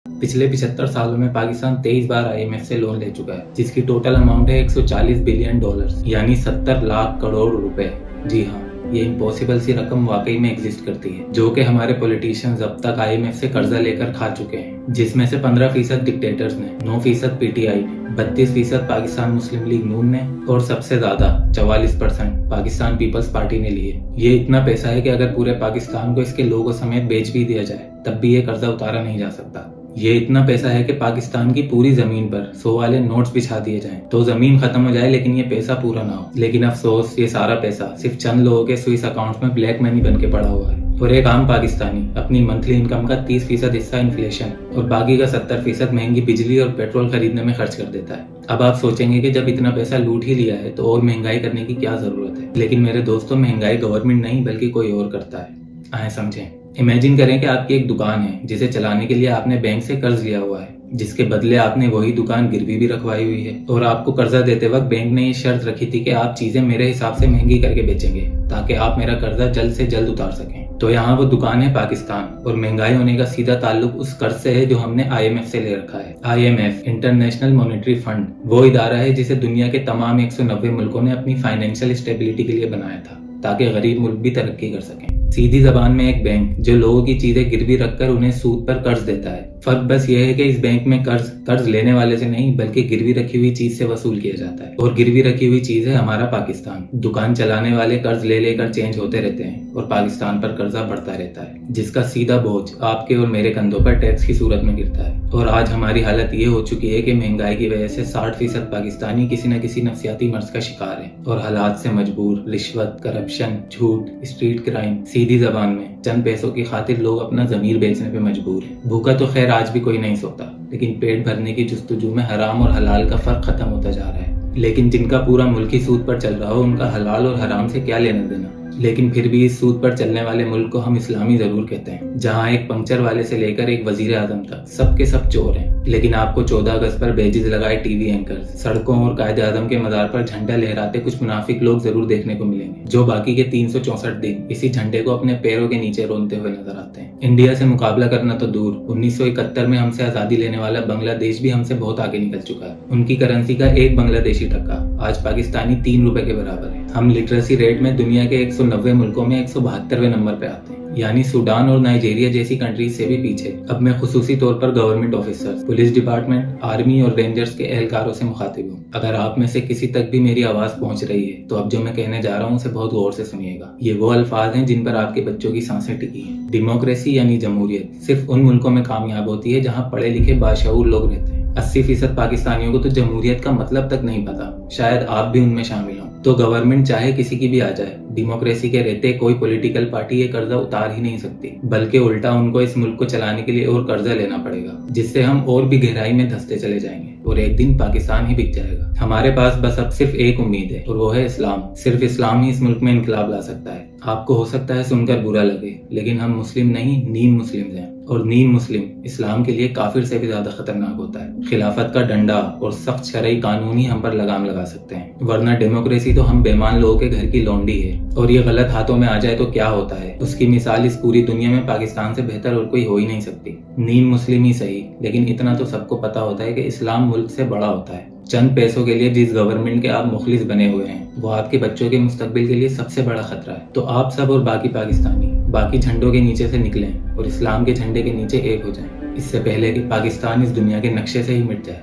पिछले 75 सालों में पाकिस्तान 23 बार IMF से लोन ले चुका है, जिसकी टोटल अमाउंट है $140 बिलियन, यानी 70 लाख करोड़ रुपए। जी हाँ, ये इम्पॉसिबल सी रकम वाकई में एग्जिस्ट करती है, जो कि हमारे पॉलिटिशियंस अब तक IMF से कर्जा लेकर खा चुके हैं, जिसमें से 15% डिक्टेटर्स ने, 9% PTI ने, 32% पाकिस्तान मुस्लिम लीग नून ने और सबसे ज्यादा 44% पाकिस्तान पीपल्स पार्टी ने लिए। ये इतना पैसा है कि अगर पूरे पाकिस्तान को इसके लोगों समेत बेच भी दिया जाए तब भी ये कर्जा उतारा नहीं जा सकता। ये इतना पैसा है कि पाकिस्तान की पूरी जमीन पर 100 वाले नोट्स बिछा दिए जाएं तो जमीन खत्म हो जाए, लेकिन ये पैसा पूरा ना हो। लेकिन अफसोस, ये सारा पैसा सिर्फ चंद लोगों के स्विस अकाउंट्स में ब्लैक मनी बन के पड़ा हुआ है और एक आम पाकिस्तानी अपनी मंथली इनकम का 30% हिस्सा इन्फ्लेशन और बाकी का 70% महंगी बिजली और पेट्रोल खरीदने में खर्च कर देता है। अब आप सोचेंगे कि जब इतना पैसा लूट ही लिया है तो और महंगाई करने की क्या जरूरत है। लेकिन मेरे दोस्तों, महंगाई गवर्नमेंट नहीं बल्कि कोई और करता है। आए समझें। इमेजिन करें कि आपकी एक दुकान है जिसे चलाने के लिए आपने बैंक से कर्ज लिया हुआ है, जिसके बदले आपने वही दुकान गिरवी भी रखवाई हुई है और आपको कर्जा देते वक्त बैंक ने ये शर्त रखी थी कि आप चीजें मेरे हिसाब से महंगी करके बेचेंगे ताकि आप मेरा कर्जा जल्द से जल्द उतार सकें। तो यहाँ वो दुकान है पाकिस्तान, और महंगाई होने का सीधा ताल्लुक उस कर्ज से है जो हमने IMF से ले रखा है। IMF, इंटरनेशनल मॉनेटरी फंड, वो इदारा है जिसे दुनिया के तमाम 190 मुल्कों ने अपनी फाइनेंशियल स्टेबिलिटी के लिए बनाया था ताकि गरीब मुल्क भी तरक्की कर सकें। सीधी जबान में एक बैंक जो लोगों की चीजें गिरवी रखकर उन्हें सूद पर कर्ज देता है। फर्क बस यह है कि इस बैंक में कर्ज लेने वाले से नहीं बल्कि गिरवी रखी हुई चीज से वसूल किया जाता है, और गिरवी रखी हुई चीज है हमारा पाकिस्तान। दुकान चलाने वाले कर्ज ले लेकर चेंज होते रहते हैं और पाकिस्तान पर कर्जा बढ़ता रहता है, जिसका सीधा बोझ आपके और मेरे कंधों पर टैक्स की सूरत में गिरता है। और आज हमारी हालत ये हो चुकी है कि महंगाई की वजह से 60% पाकिस्तानी किसी न किसी नफसियाती मर्ज का शिकार है और हालात से मजबूर। रिश्वत, करप्शन, झूठ, स्ट्रीट क्राइम, सीधी जबान में चंद पैसों की खातिर लोग अपना जमीर बेचने पे मजबूर है। भूखा तो खैर आज भी कोई नहीं सोता, लेकिन पेट भरने की जुस्तजू में हराम और हलाल का फर्क खत्म होता जा रहा है। लेकिन जिनका पूरा मुल्क ही सूद पर चल रहा हो, उनका हलाल और हराम से क्या लेना देना। लेकिन फिर भी इस सूद पर चलने वाले मुल्क को हम इस्लामी जरूर कहते हैं, जहाँ एक पंक्चर वाले से लेकर एक वजीर आजम तक सबके सब चोर हैं। लेकिन आपको 14 अगस्त पर बेजिज लगाए टीवी एंकर, सड़कों और कायदे आजम के मदार पर झंडा लहराते कुछ मुनाफिक लोग जरूर देखने को मिलेंगे, जो बाकी के 364 दिन इसी झंडे को अपने पैरों के नीचे रोनते हुए नजर आते हैं। इंडिया से मुकाबला करना तो दूर, 1971 में हमसे आजादी लेने वाला बांग्लादेश भी हमसे बहुत आगे निकल चुका है। उनकी करेंसी का एक बांग्लादेशी टका आज पाकिस्तानी 3 रुपए के बराबर है। हम लिटरेसी रेट में दुनिया के 190 मुल्कों में 172वें नंबर पे आते हैं, यानी सूडान और नाइजीरिया जैसी कंट्रीज से भी पीछे। अब मैं खुसूसी तौर पर government officers, police department, army और रेंजर्स के एहलकारों से मुखातिब हूँ। अगर आप में से किसी तक भी मेरी आवाज पहुंच रही है तो अब जो मैं कहने जा रहा हूँ उसे बहुत गौर से सुनिएगा। ये वो अल्फाज हैं जिन पर आपके बच्चों की सांसें टिकी हैं। डेमोक्रेसी यानी जमहूरियत सिर्फ उन मुल्कों में कामयाब होती है जहाँ पढ़े लिखे बाशऊर लोग रहते हैं। 80% पाकिस्तानियों को तो जमहूरियत का मतलब तक नहीं पता, शायद आप भी उनमें शामिल हों। तो गवर्नमेंट चाहे किसी की भी आ जाए, डेमोक्रेसी के रहते कोई पॉलिटिकल पार्टी ये कर्जा उतार ही नहीं सकती, बल्कि उल्टा उनको इस मुल्क को चलाने के लिए और कर्जा लेना पड़ेगा, जिससे हम और भी गहराई में धंसते चले जाएंगे और एक दिन पाकिस्तान ही बिक जाएगा। हमारे पास बस अब सिर्फ एक उम्मीद है और वो है इस्लाम। सिर्फ इस्लाम ही इस मुल्क में इनकलाब ला सकता है। आपको हो सकता है सुनकर बुरा लगे, लेकिन हम मुस्लिम नहीं, नीम मुस्लिम हैं, और नीम मुस्लिम इस्लाम के लिए काफिर से भी ज्यादा खतरनाक होता है। खिलाफत का डंडा और सख्त शरई कानून ही हम पर लगाम लगा सकते हैं, वरना डेमोक्रेसी तो हम बेमान लोगों के घर की लौंडी है, और ये गलत हाथों में आ जाए तो क्या होता है उसकी मिसाल इस पूरी दुनिया में पाकिस्तान से बेहतर और कोई हो ही नहीं सकती। नीम मुस्लिम ही सही, लेकिन इतना तो सबको पता होता है कि इस्लाम मुल्क से बड़ा होता है। चंद पैसों के लिए जिस गवर्नमेंट के आप मुखलिस बने हुए हैं, वो आपके बच्चों के मुस्तकबिल के लिए सबसे बड़ा खतरा है। तो आप सब और बाकी पाकिस्तानी बाकी झंडों के नीचे से निकलें और इस्लाम के झंडे के नीचे एक हो जाएं, इससे पहले कि पाकिस्तान इस दुनिया के नक्शे से ही मिट जाए।